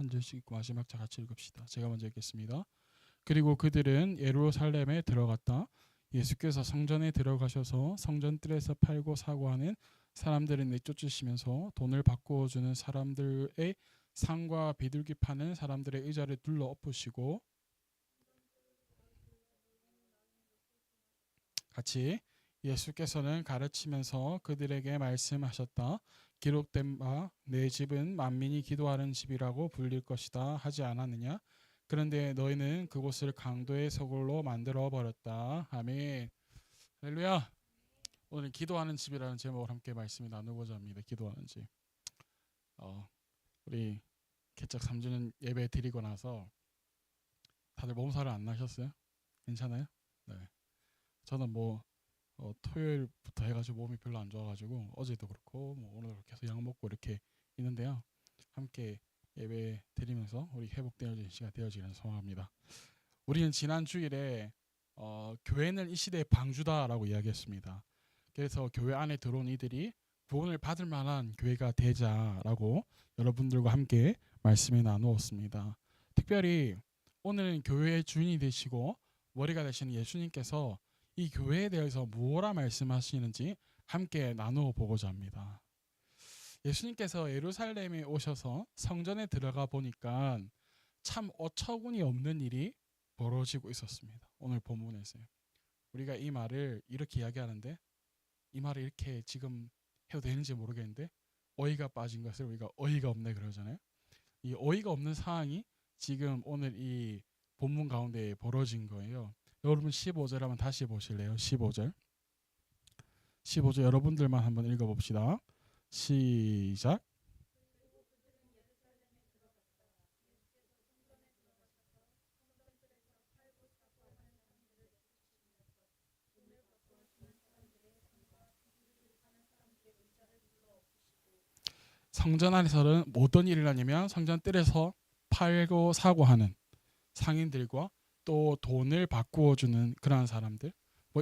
앉을 수 있고 마지막 자 같이 읽읍시다. 제가 먼저 읽겠습니다. 그리고 그들은 예루살렘에 들어갔다. 예수께서 성전에 들어가셔서 성전 뜰에서 팔고 사고 하는 사람들을 내쫓으시면서 돈을 바꾸어 주는 사람들의 상과 비둘기 파는 사람들의 의자를 둘러 엎으시고 같이 예수께서는 가르치면서 그들에게 말씀하셨다. 기록된 바 내 집은 만민이 기도하는 집이라고 불릴 것이다 하지 않았느냐? 그런데 너희는 그곳을 강도의 서굴로 만들어 버렸다. 아멘. 할렐루야. 오늘 기도하는 집이라는 제목을 함께 말씀을 나누고자 합니다. 기도하는 집. 우리 개척 3주년 예배 드리고 나서 다들 몸살을 안 나셨어요? 괜찮아요? 네. 저는 토요일부터 해가지고 몸이 별로 안 좋아가지고 어제도 그렇고 오늘 계속 약 먹고 이렇게 있는데요. 함께 예배 드리면서 우리 회복되어지는 시간 되어지기를 소망합니다. 우리는 지난 주일에 교회는 이 시대의 방주다라고 이야기했습니다. 그래서 교회 안에 들어온 이들이 구원을 받을 만한 교회가 되자라고 여러분들과 함께 말씀을 나누었습니다. 특별히 오늘은 교회의 주인이 되시고 머리가 되시는 예수님께서 이 교회에 대해서 무엇라 말씀하시는지 함께 나누어 보고자 합니다. 예수님께서 예루살렘에 오셔서 성전에 들어가 보니까 참 어처구니 없는 일이 벌어지고 있었습니다. 오늘 본문에서요. 우리가 이 말을 이렇게 이야기하는데 이 말을 이렇게 지금 해도 되는지 모르겠는데 어이가 빠진 것을 우리가 어이가 없네 그러잖아요. 이 어이가 없는 상황이 지금 오늘 이 본문 가운데 벌어진 거예요. 여러분 15절 한번 다시 보실래요? 15절 여러분들만 한번 읽어봅시다. 시작. 성전 안에서는 어떤 일을 하냐면 성전 뜰에서 팔고 사고 하는 상인들과 또 돈을 바꾸어 주는 그러한 사람들,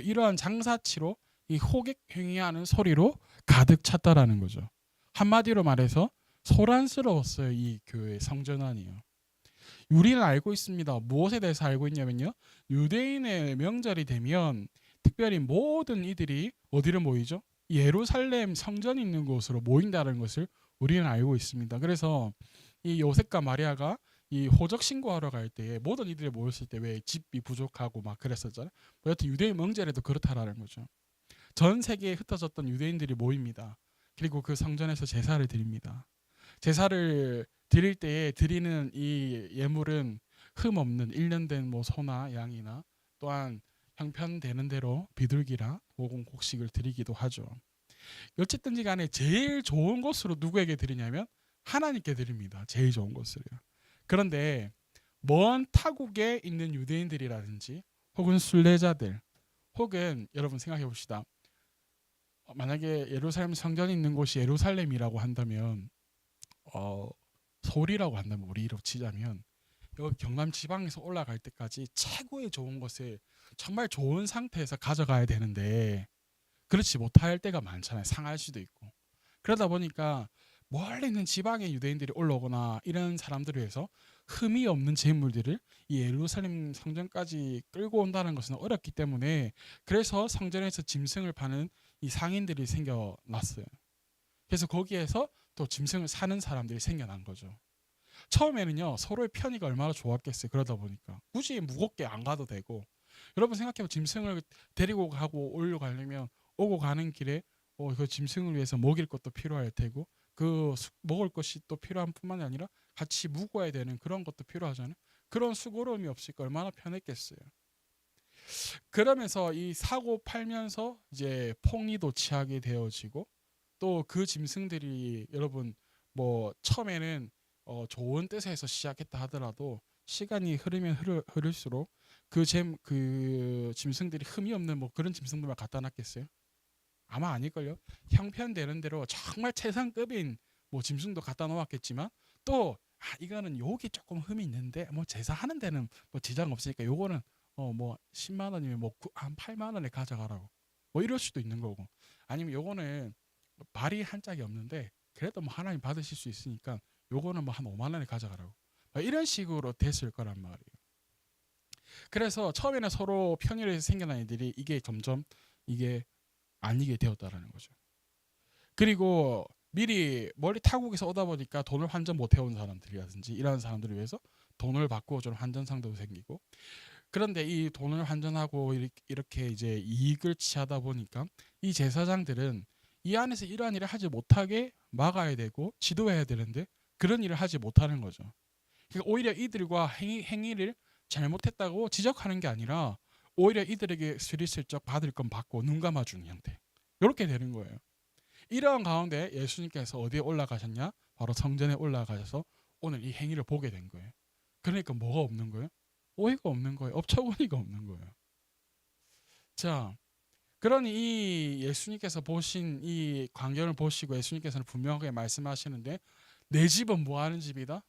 이러한 장사치로 이 호객 행위하는 소리로 가득 찼다라는 거죠. 한마디로 말해서 소란스러웠어요. 이 교회 성전 안이요. 우리는 알고 있습니다. 무엇에 대해서 알고 있냐면요. 유대인의 명절이 되면 특별히 모든 이들이 어디를 모이죠? 예루살렘 성전이 있는 곳으로 모인다는 것을 우리는 알고 있습니다. 그래서 이 요셉과 마리아가 이 호적 신고하러 갈 때 모든 이들이 모였을 때 왜 집이 부족하고 막 그랬었잖아요. 여하튼 유대인 명절에도 그렇다라는 거죠. 전 세계에 흩어졌던 유대인들이 모입니다. 그리고 그 성전에서 제사를 드립니다. 제사를 드릴 때에 드리는 이 예물은 흠 없는 1년 된 소나 양이나 또한 형편되는 대로 비둘기나 혹은 곡식을 드리기도 하죠. 어쨌든지 간에 제일 좋은 것으로 누구에게 드리냐면 하나님께 드립니다. 제일 좋은 것을요. 그런데 먼 타국에 있는 유대인들이라든지 혹은 순례자들 혹은 여러분 생각해 봅시다. 만약에 예루살렘 성전이 있는 곳이 예루살렘이라고 한다면 서울이라고 한다면 우리로 치자면 여기 경남 지방에서 올라갈 때까지 최고의 좋은 것을 정말 좋은 상태에서 가져가야 되는데 그렇지 못할 때가 많잖아요. 상할 수도 있고. 그러다 보니까 멀리 있는 지방의 유대인들이 올라오거나 이런 사람들을 위해서 흠이 없는 제물들을 이 예루살렘 성전까지 끌고 온다는 것은 어렵기 때문에 그래서 성전에서 짐승을 파는 이 상인들이 생겨났어요. 그래서 거기에서 또 짐승을 사는 사람들이 생겨난 거죠. 처음에는요 서로의 편의가 얼마나 좋았겠어요. 그러다 보니까 굳이 무겁게 안 가도 되고 여러분 생각해보면 짐승을 데리고 가고 오려고 하려면 오고 가는 길에 그 짐승을 위해서 먹일 것도 필요할 테고 그 먹을 것이 또 필요한 뿐만이 아니라 같이 묵어야 되는 그런 것도 필요하잖아요. 그런 수고로움이 없으니까 얼마나 편했겠어요. 그러면서 이 사고 팔면서 이제 폭리도 취하게 되어지고 또 그 짐승들이 여러분 처음에는 좋은 뜻에서 시작했다 하더라도 시간이 흐르면 흐를수록 그 짐승들이 흠이 없는 그런 짐승들만 갖다 놨겠어요? 아마 아닐걸요. 형편되는 대로 정말 최상급인 짐승도 갖다 놓았겠지만 또 이거는 여기 조금 흠이 있는데 제사하는 데는 지장 없으니까 요거는 10만 원이면 한 8만 원에 가져가라고 이럴 수도 있는 거고 아니면 요거는 발이 한 짝이 없는데 그래도 하나님 받으실 수 있으니까 요거는 한 5만 원에 가져가라고 이런 식으로 됐을 거란 말이에요. 그래서 처음에는 서로 편의를 생겨난 애들이 이게 점점 이게 아니게 되었다라는 거죠. 그리고 미리 멀리 타국에서 오다 보니까 돈을 환전 못 해온 사람들이라든지 이런 사람들을 위해서 돈을 바꾸어주는 환전상도 생기고, 그런데 이 돈을 환전하고 이렇게 이제 이익을 취하다 보니까 이 제사장들은 이 안에서 이러한 일을 하지 못하게 막아야 되고 지도해야 되는데 그런 일을 하지 못하는 거죠. 그러니까 오히려 이들과 행위를 잘못했다고 지적하는 게 아니라 오히려 이들에게 스리슬쩍 받을 건 받고 눈 감아주는 형태, 이렇게 되는 거예요. 이러한 가운데 예수님께서 어디에 올라가셨냐? 바로 성전에 올라가셔서 오늘 이 행위를 보게 된 거예요. 그러니까 뭐가 없는 거예요? 오해가 없는 거예요. 업처구니가 없는 거예요. 자, 그러니 이 예수님께서 보신 이 광경을 보시고 예수님께서는 분명하게 말씀하시는데, 내 집은 뭐 하는 집이다?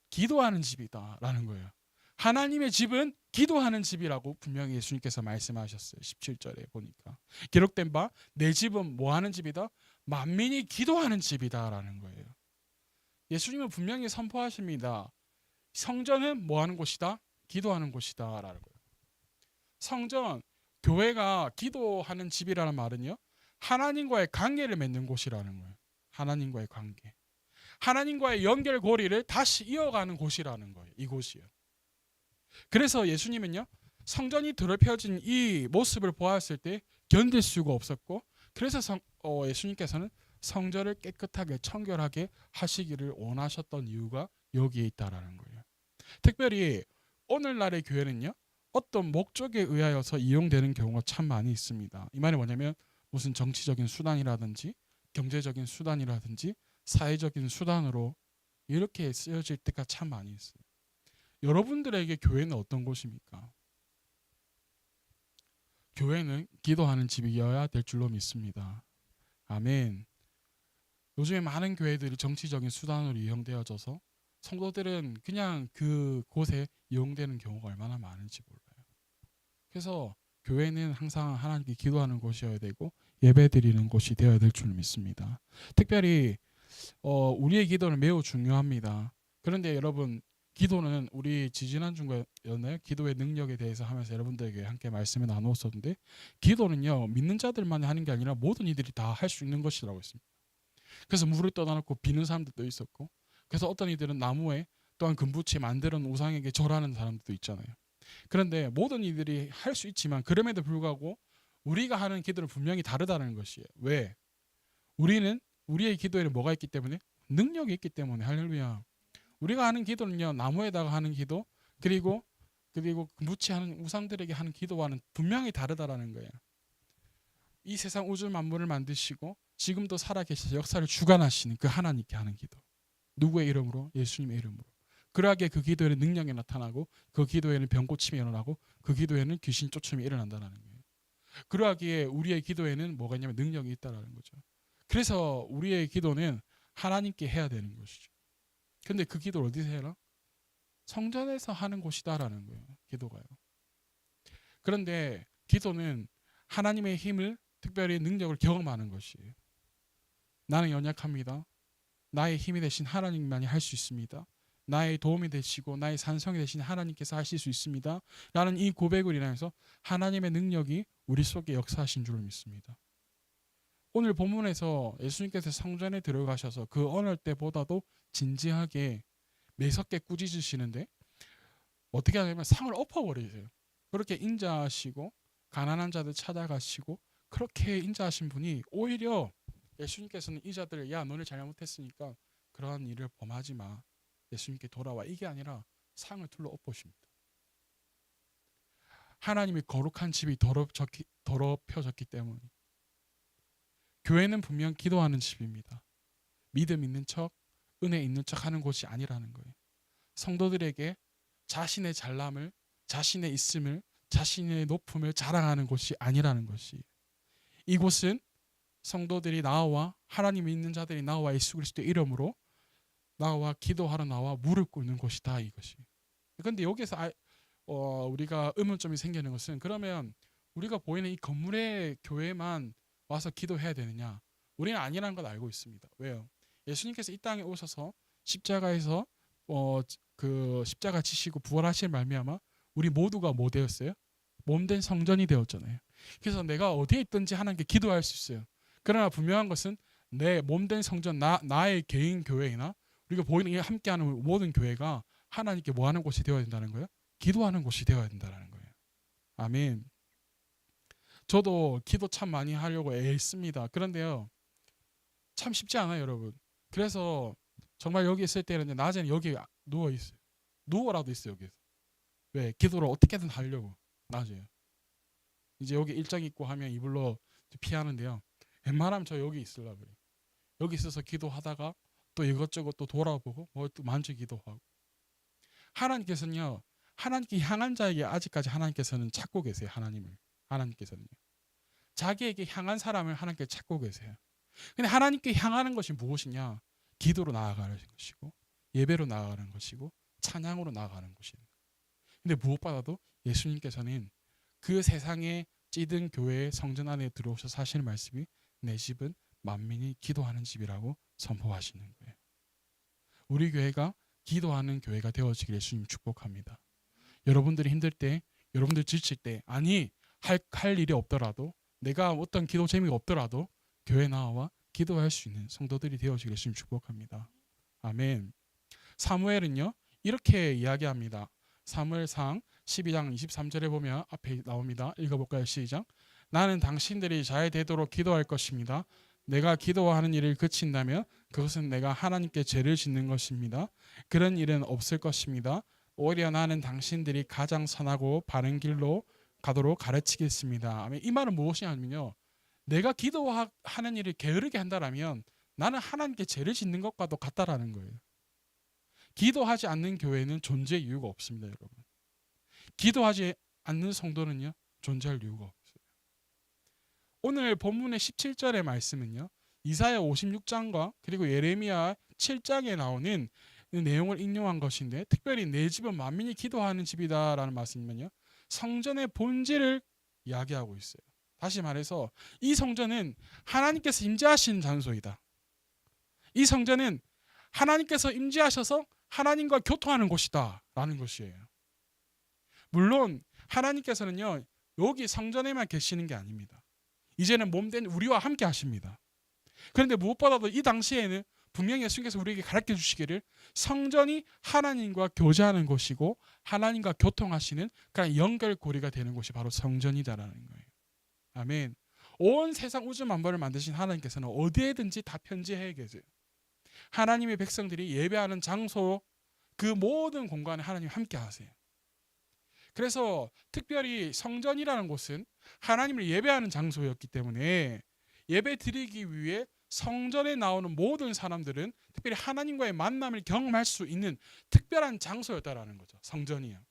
기도하는 집이다 라는 거예요. 하나님의 집은 기도하는 집이라고 분명히 예수님께서 말씀하셨어요. 17절에 보니까 기록된 바 내 집은 뭐 하는 집이다? 만민이 기도하는 집이다 라는 거예요. 예수님은 분명히 선포하십니다. 성전은 뭐 하는 곳이다? 기도하는 곳이다 라는 거예요. 성전, 교회가 기도하는 집이라는 말은요, 하나님과의 관계를 맺는 곳이라는 거예요. 하나님과의 관계, 하나님과의 연결고리를 다시 이어가는 곳이라는 거예요. 이곳이요. 그래서 예수님은요, 성전이 더럽혀진 이 모습을 보았을 때 견딜 수가 없었고, 그래서 예수님께서는 성전을 깨끗하게 청결하게 하시기를 원하셨던 이유가 여기에 있다라는 거예요. 특별히 오늘날의 교회는요, 어떤 목적에 의하여서 이용되는 경우가 참 많이 있습니다. 이 말이 뭐냐면 무슨 정치적인 수단이라든지 경제적인 수단이라든지 사회적인 수단으로 이렇게 쓰여질 때가 참 많이 있어요. 여러분들에게 교회는 어떤 곳입니까? 교회는 기도하는 집이어야 될 줄로 믿습니다. 아멘. 요즘에 많은 교회들이 정치적인 수단으로 이용되어져서 성도들은 그냥 그 곳에 이용되는 경우가 얼마나 많은지 몰라요. 그래서 교회는 항상 하나님께 기도하는 곳이어야 되고 예배드리는 곳이 되어야 될 줄 믿습니다. 특별히 우리의 기도는 매우 중요합니다. 그런데 여러분, 기도는 우리 지지난주에 기도의 능력에 대해서 하면서 여러분들에게 함께 말씀을 나누었었는데, 기도는요 믿는 자들만 하는 게 아니라 모든 이들이 다 할 수 있는 것이라고 했습니다. 그래서 물을 떠나놓고 비는 사람들도 있었고, 그래서 어떤 이들은 나무에 또한 금붙이 만드는 우상에게 절하는 사람들도 있잖아요. 그런데 모든 이들이 할 수 있지만 그럼에도 불구하고 우리가 하는 기도는 분명히 다르다는 것이에요. 왜? 우리는 우리의 기도에는 뭐가 있기 때문에? 능력이 있기 때문에. 할렐루야. 우리가 하는 기도는요, 나무에다가 하는 기도, 그리고 무치하는 우상들에게 하는 기도와는 분명히 다르다라는 거예요. 이 세상 우주 만물을 만드시고 지금도 살아계셔서 역사를 주관하시는 그 하나님께 하는 기도. 누구의 이름으로? 예수님의 이름으로. 그러하기에 그 기도에는 능력이 나타나고, 그 기도에는 병고침이 일어나고, 그 기도에는 귀신 쫓음이 일어난다는 거예요. 그러하기에 우리의 기도에는 뭐가 있냐면 능력이 있다라는 거죠. 그래서 우리의 기도는 하나님께 해야 되는 것이죠. 근데 그 기도를 어디서 해라? 성전에서 하는 곳이다라는 거예요. 기도가요. 그런데 기도는 하나님의 힘을, 특별히 능력을 경험하는 것이에요. 나는 연약합니다. 나의 힘이 되신 하나님만이 할 수 있습니다. 나의 도움이 되시고 나의 산성이 되신 하나님께서 하실 수 있습니다. 라는 이 고백을 인하여서 하나님의 능력이 우리 속에 역사하신 줄 믿습니다. 오늘 본문에서 예수님께서 성전에 들어가셔서 그 어느 때보다도 진지하게 매섭게 꾸짖으시는데, 어떻게 하냐면 상을 엎어버리세요. 그렇게 인자하시고 가난한 자들 찾아가시고 그렇게 인자하신 분이 오히려 예수님께서는 이 자들을, 야 너네 잘못했으니까 그러한 일을 범하지 마, 예수님께 돌아와, 이게 아니라 상을 둘러 엎으십니다. 하나님이 거룩한 집이 더럽혀졌기 때문에. 교회는 분명 기도하는 집입니다. 믿음 있는 척, 은혜 있는 척 하는 곳이 아니라는 거예요. 성도들에게 자신의 잘남을, 자신의 있음을, 자신의 높음을 자랑하는 곳이 아니라는 것이. 이곳은 성도들이 나와, 하나님이 있는 자들이 나와 예수 그리스도의 이름으로 나와 기도하러 나와 무릎 꿇는 곳이다, 이것이. 그런데 여기서 우리가 의문점이 생기는 것은, 그러면 우리가 보이는 이 건물의 교회만 와서 기도해야 되느냐? 우리는 아니라는 걸 알고 있습니다. 왜요? 예수님께서 이 땅에 오셔서 십자가에서 그 십자가 지시고 부활하실 말미암아 우리 모두가 뭐 되었어요? 몸된 성전이 되었잖아요. 그래서 내가 어디에 있든지 하나님께 기도할 수 있어요. 그러나 분명한 것은 내 몸된 성전, 나의 개인 교회나 우리가 보이는 함께하는 모든 교회가 하나님께 뭐 하는 곳이 되어야 된다는 거예요? 기도하는 곳이 되어야 된다는 거예요. 아멘. 저도 기도 참 많이 하려고 애씁니다. 그런데요, 참 쉽지 않아요, 여러분. 그래서 정말 여기 있을 때는 낮에는 여기 누워 있어요. 누워라도 있어요, 여기서. 왜? 기도를 어떻게든 하려고. 낮에. 이제 여기 일정 있고 하면 이불로 피하는데요. 웬만하면 저 여기 있으려고 그래요. 여기 있어서 기도하다가 또 이것저것 또 돌아보고 뭐 또 만지기도 하고. 하나님께서는요, 하나님께 향한 자에게 아직까지 하나님께서는 찾고 계세요. 하나님께서는요. 자기에게 향한 사람을 하나님께 찾고 계세요. 근데 하나님께 향하는 것이 무엇이냐? 기도로 나아가는 것이고, 예배로 나아가는 것이고, 찬양으로 나아가는 것입니다. 근데 무엇보다도 예수님께서는 그 세상에 찌든 교회의 성전 안에 들어오셔서 하시는 말씀이 내 집은 만민이 기도하는 집이라고 선포하시는 거예요. 우리 교회가 기도하는 교회가 되어지길 예수님 축복합니다. 여러분들이 힘들 때, 여러분들 지칠 때, 아니 할 일이 없더라도, 내가 어떤 기도 재미가 없더라도 교회 나와 기도할 수 있는 성도들이 되어지길 예수님 축복합니다. 아멘. 사무엘은요 이렇게 이야기합니다. 사무엘상 12장 23절에 보면 앞에 나옵니다. 읽어볼까요? 시작. 나는 당신들이 잘 되도록 기도할 것입니다. 내가 기도하는 일을 그친다면 그것은 내가 하나님께 죄를 짓는 것입니다. 그런 일은 없을 것입니다. 오히려 나는 당신들이 가장 선하고 바른 길로 가도록 가르치겠습니다. 아멘. 이 말은 무엇이냐면요, 내가 기도하는 일을 게으르게 한다라면 나는 하나님께 죄를 짓는 것과도 같다라는 거예요. 기도하지 않는 교회는 존재의 이유가 없습니다, 여러분. 기도하지 않는 성도는요, 존재할 이유가 없어요. 오늘 본문의 17절의 말씀은요, 이사야 56장과 그리고 예레미야 7장에 나오는 내용을 인용한 것인데, 특별히 내 집은 만민이 기도하는 집이다라는 말씀이면요, 성전의 본질을 이야기하고 있어요. 다시 말해서 이 성전은 하나님께서 임재하시는 장소이다. 이 성전은 하나님께서 임재하셔서 하나님과 교통하는 곳이다 라는 것이에요. 물론 하나님께서는요, 여기 성전에만 계시는 게 아닙니다. 이제는 몸된 우리와 함께 하십니다. 그런데 무엇보다도 이 당시에는 분명히 예수님께서 우리에게 가르쳐 주시기를 성전이 하나님과 교제하는 곳이고 하나님과 교통하시는 그런 연결고리가 되는 곳이 바로 성전이다라는 거예요. 아멘. 온 세상 우주 만물을 만드신 하나님께서는 어디에든지 다 편지해 계세요. 하나님의 백성들이 예배하는 장소, 그 모든 공간에 하나님 함께 하세요. 그래서 특별히 성전이라는 곳은 하나님을 예배하는 장소였기 때문에 예배 드리기 위해 성전에 나오는 모든 사람들은 특별히 하나님과의 만남을 경험할 수 있는 특별한 장소였다라는 거죠. 성전이요.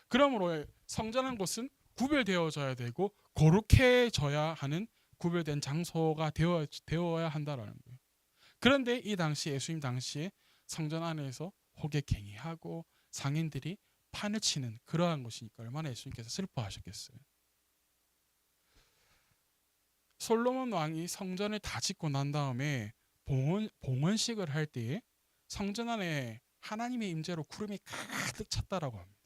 그러므로 성전한 곳은 구별되어져야 되고 거룩해져야 하는 구별된 장소가 되어야 한다라는 거예요. 그런데 이 당시 예수님 당시에 성전 안에서 호객행위하고 상인들이 판을 치는 그러한 것이니까 얼마나 예수님께서 슬퍼하셨겠어요. 솔로몬 왕이 성전을 다 짓고 난 다음에 봉헌식을 할 때에 성전 안에 하나님의 임재로 구름이 가득 찼다라고 합니다.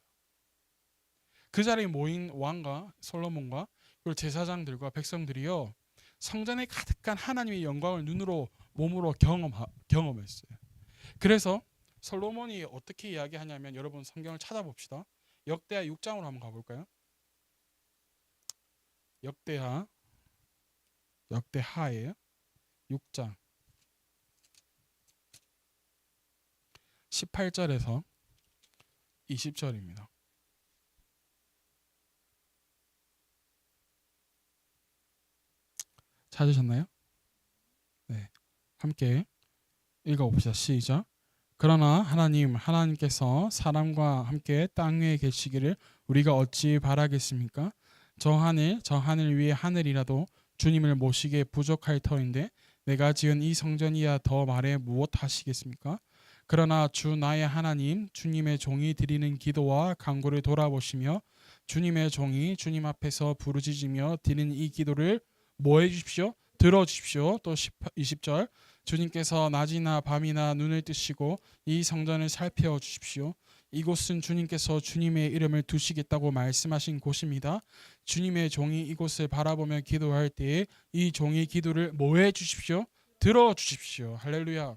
그 자리에 모인 왕과 솔로몬과 그리고 제사장들과 백성들이요, 성전에 가득한 하나님의 영광을 눈으로 몸으로 경험했어요. 그래서 솔로몬이 어떻게 이야기하냐면, 여러분 성경을 찾아봅시다. 역대하 6장으로 한번 가볼까요? 역대하예요. 6장 18절에서 20절입니다. 찾으셨나요? 네, 함께 읽어봅시다. 시작. 그러나 하나님께서 사람과 함께 땅 위에 계시기를 우리가 어찌 바라겠습니까? 저 하늘 위에 하늘이라도 주님을 모시기에 부족할 터인데 내가 지은 이 성전이야 더 말해 무엇 하시겠습니까? 그러나 주 나의 하나님 주님의 종이 드리는 기도와 간구를 돌아보시며 주님의 종이 주님 앞에서 부르짖으며 드리는 이 기도를 뭐 해주십시오? 들어주십시오. 또 20절 주님께서 낮이나 밤이나 눈을 뜨시고 이 성전을 살펴주십시오. 이곳은 주님께서 주님의 이름을 두시겠다고 말씀하신 곳입니다. 주님의 종이 이곳을 바라보며 기도할 때에 이 종의 기도를 뭐해 주십시오? 들어주십시오. 할렐루야.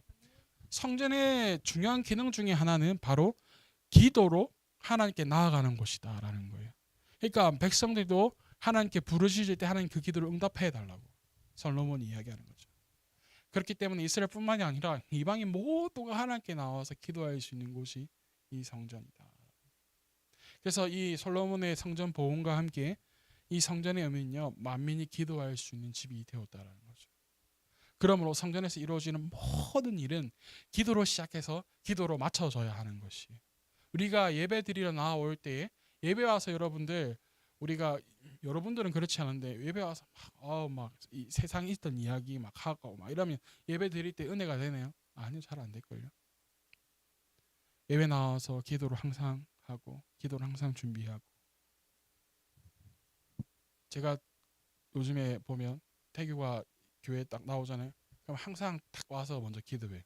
성전의 중요한 기능 중에 하나는 바로 기도로 하나님께 나아가는 곳이다라는 거예요. 그러니까 백성들도 하나님께 부르실 때 하나님 그 기도를 응답해 달라고 솔로몬이 이야기하는 거죠. 그렇기 때문에 이스라엘뿐만이 아니라 이방인 모두가 하나님께 나와서 기도할 수 있는 곳이 이 성전이다. 그래서 이 솔로몬의 성전 보온과 함께 이 성전의 의미는요, 만민이 기도할 수 있는 집이 되었다라는 거죠. 그러므로 성전에서 이루어지는 모든 일은 기도로 시작해서 기도로 맞춰져야 하는 것이. 우리가 예배 드리러 나올 때에 예배 와서 여러분들은 그렇지 않은데 예배 와서 막 이 세상에 있던 이야기 막 하고 막 이러면 예배 드릴 때 은혜가 되네요? 아니요, 잘 안 될걸요. 예배 나와서 기도를 항상 하고 기도를 항상 준비하고. 제가 요즘에 보면 태규가 교회에 딱 나오잖아요. 그럼 항상 딱 와서 먼저 기도해.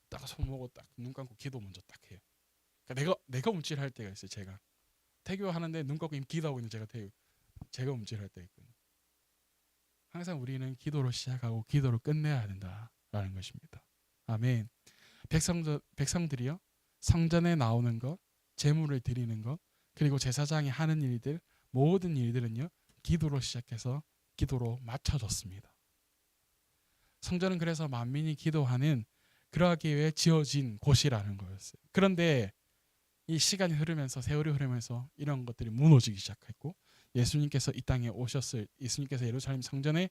딱 손 모고 딱 눈 감고 기도 먼저 딱 해요. 그러니까 내가 움찔할 때가 있어요. 제가 태교 하는데 눈 감고 기도하고 있는 제가 움찔할 때 있거든요. 항상 우리는 기도로 시작하고 기도로 끝내야 된다라는 것입니다. 아멘. 백성들이요, 성전에 나오는 것, 제물을 드리는 것, 그리고 제사장이 하는 일들, 모든 일들은요 기도로 시작해서 기도로 맞춰졌습니다. 성전은 그래서 만민이 기도하는 그러하기 위해 지어진 곳이라는 거였어요. 그런데 이 시간이 흐르면서, 세월이 흐르면서 이런 것들이 무너지기 시작했고, 예수님께서 예수님께서 예루살렘 성전에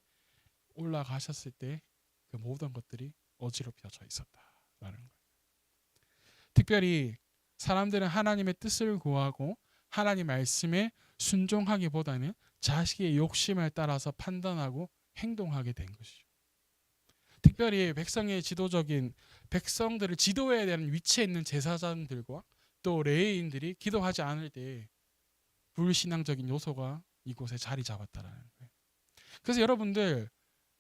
올라가셨을 때 그 모든 것들이 어지럽혀져 있었다라는 거예요. 특별히 사람들은 하나님의 뜻을 구하고 하나님 말씀에 순종하기보다는 자식의 욕심을 따라서 판단하고 행동하게 된 것이죠. 특별히 백성들을 지도해야 되는 위치에 있는 제사장들과 또 레위인들이 기도하지 않을 때 불신앙적인 요소가 이곳에 자리 잡았다라는 거예요. 그래서 여러분들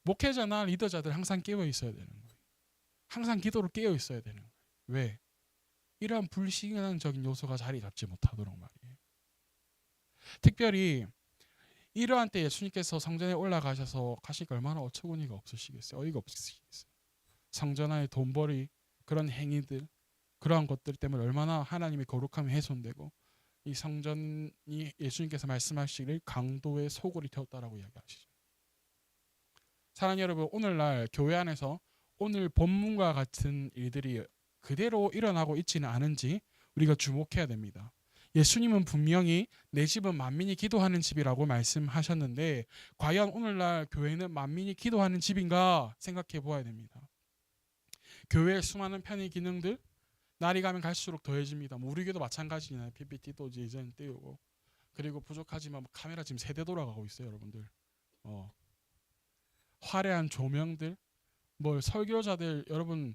목회자나 리더자들 항상 깨어 있어야 되는 거예요. 항상 기도로 깨어 있어야 되는 거예요. 왜? 이러한 불신앙적인 요소가 자리 잡지 못하도록 말이에요. 특별히 이러한 때 예수님께서 성전에 올라가셔서 가시니까 얼마나 어처구니가 없으시겠어요. 어이가 없으시겠어요. 성전 안에 돈벌이, 그런 행위들, 그러한 것들 때문에 얼마나 하나님의 거룩함이 훼손되고 이 성전이 예수님께서 말씀하시기를 강도의 소굴이 되었다라고 이야기하시죠. 사랑하는 여러분, 오늘날 교회 안에서 오늘 본문과 같은 일들이 그대로 일어나고 있지는 않은지 우리가 주목해야 됩니다. 예수님은 분명히 내 집은 만민이 기도하는 집이라고 말씀하셨는데 과연 오늘날 교회는 만민이 기도하는 집인가 생각해 보아야 됩니다. 교회의 수많은 편의 기능들 날이 가면 갈수록 더해집니다. 우리 교도 마찬가지잖아요. PPT도 이제 띄우고, 그리고 부족하지만 카메라 지금 세대 돌아가고 있어요, 여러분들. 화려한 조명들, 설교자들, 여러분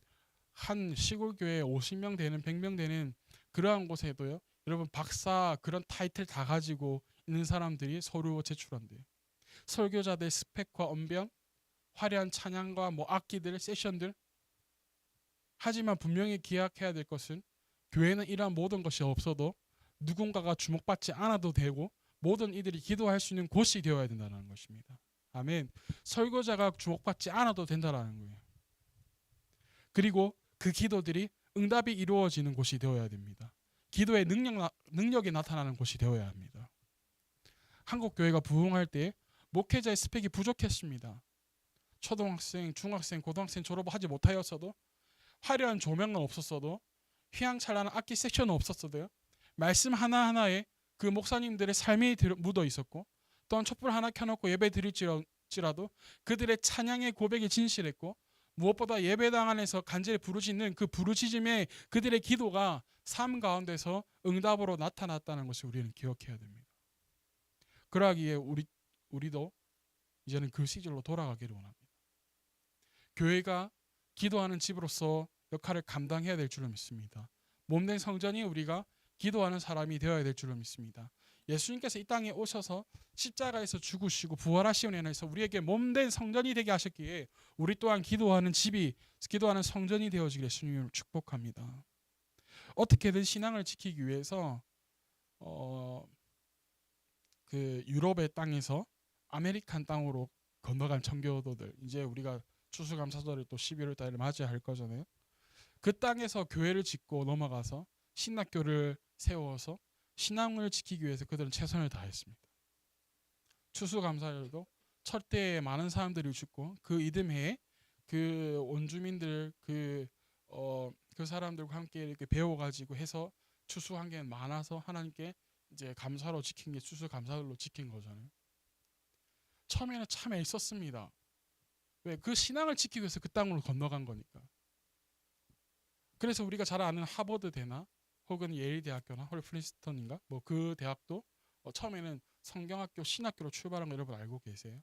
한 시골 교회 50명 되는 100명 되는 그러한 곳에도요, 여러분 박사 그런 타이틀 다 가지고 있는 사람들이 서류 제출한대요. 설교자들 스펙과 언변, 화려한 찬양과 악기들, 세션들. 하지만 분명히 기억해야 될 것은 교회는 이러한 모든 것이 없어도 누군가가 주목받지 않아도 되고 모든 이들이 기도할 수 있는 곳이 되어야 된다는 것입니다. 아멘. 설교자가 주목받지 않아도 된다는 거예요. 그리고 그 기도들이 응답이 이루어지는 곳이 되어야 됩니다. 기도의 능력이 나타나는 곳이 되어야 합니다. 한국 교회가 부흥할 때 목회자의 스펙이 부족했습니다. 초등학생, 중학생, 고등학생 졸업하지 못하였어도, 화려한 조명은 없었어도, 휘황찬란한 악기 섹션은 없었어도요, 말씀 하나하나에 그 목사님들의 삶이 묻어 있었고, 또한 촛불 하나 켜놓고 예배 드릴지라도 그들의 찬양의 고백이 진실했고, 무엇보다 예배당 안에서 간절히 부르짖는 그 부르짖음의 그들의 기도가 삶 가운데서 응답으로 나타났다는 것을 우리는 기억해야 됩니다. 그러하기에 우리도 이제는 그 시절로 돌아가기를 원합니다. 교회가 기도하는 집으로서 역할을 감당해야 될 줄로 믿습니다. 몸된 성전이 우리가 기도하는 사람이 되어야 될 줄로 믿습니다. 예수님께서 이 땅에 오셔서 십자가에서 죽으시고 부활하시고 인해서 우리에게 몸된 성전이 되게 하셨기에 우리 또한 기도하는 집이 기도하는 성전이 되어지길 예수님을 축복합니다. 어떻게든 신앙을 지키기 위해서 그 유럽의 땅에서 아메리칸 땅으로 건너간 청교도들, 이제 우리가 추수감사절을 또 11월 달에 맞이할 거잖아요. 그 땅에서 교회를 짓고 넘어가서 신학교를 세워서 신앙을 지키기 위해서 그들은 최선을 다했습니다. 추수감사절도 철대에 많은 사람들이 죽고 그 이듬해에 그 원주민들 그 사람들과 함께 이렇게 배워가지고 해서 추수한 게 많아서 하나님께 이제 감사로 지킨 게 추수감사절로 지킨 거잖아요. 처음에는 참 애썼습니다. 왜? 그 신앙을 지키기 위해서 그 땅으로 건너간 거니까. 그래서 우리가 잘 아는 하버드대나 혹은 예일 대학교나 혹은 프린스턴인가 뭐 그 대학도 처음에는 성경학교 신학교로 출발한 거 여러분 알고 계세요?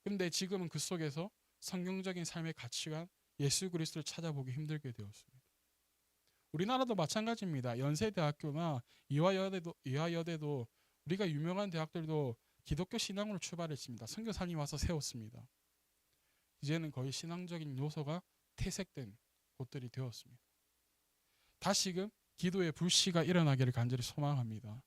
근데 지금은 그 속에서 성경적인 삶의 가치관 예수 그리스도를 찾아보기 힘들게 되었습니다. 우리나라도 마찬가지입니다. 연세대학교나 이화여대도 우리가 유명한 대학들도 기독교 신앙으로 출발했습니다. 선교사님 와서 세웠습니다. 이제는 거의 신앙적인 요소가 퇴색된 곳들이 되었습니다. 다시금 기도의 불씨가 일어나기를 간절히 소망합니다.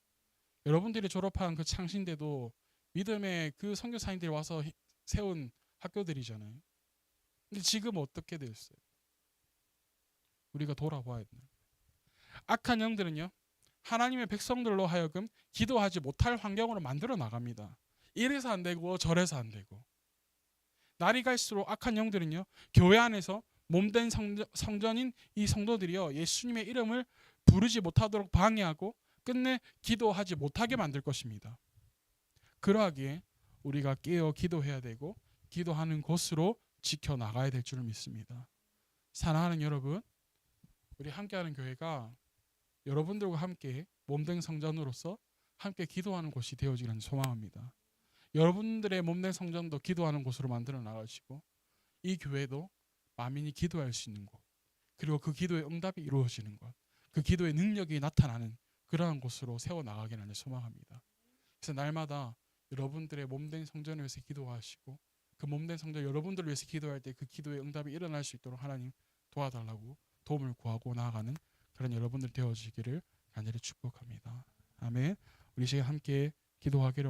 여러분들이 졸업한 그 창신대도 믿음의 그 선교사님들이 와서 세운 학교들이잖아요. 근데 지금 어떻게 됐어요? 우리가 돌아봐야 돼요. 악한 영들은요, 하나님의 백성들로 하여금 기도하지 못할 환경으로 만들어 나갑니다. 이래서 안 되고 저래서 안 되고. 날이 갈수록 악한 영들은요, 교회 안에서 몸된 성전인 이 성도들이요, 예수님의 이름을 부르지 못하도록 방해하고 끝내 기도하지 못하게 만들 것입니다. 그러하기에 우리가 깨어 기도해야 되고 기도하는 곳으로 지켜나가야 될 줄 믿습니다. 사랑하는 여러분, 우리 함께하는 교회가 여러분들과 함께 몸된 성전으로서 함께 기도하는 곳이 되어지기를 소망합니다. 여러분들의 몸된 성전도 기도하는 곳으로 만들어 나가시고 이 교회도 만민이 기도할 수 있는 곳, 그리고 그 기도의 응답이 이루어지는 곳, 그 기도의 능력이 나타나는 그러한 곳으로 세워나가기를 소망합니다. 그래서 날마다 여러분들의 몸된 성전을 위해서 기도하시고 그 몸된 성전 여러분들을 위해서 기도할 때 그 기도의 응답이 일어날 수 있도록 하나님 도와달라고 도움을 구하고 나아가는 그런 여러분들 되어지기를 간절히 축복합니다. 아멘. 우리 시간 함께 기도하기를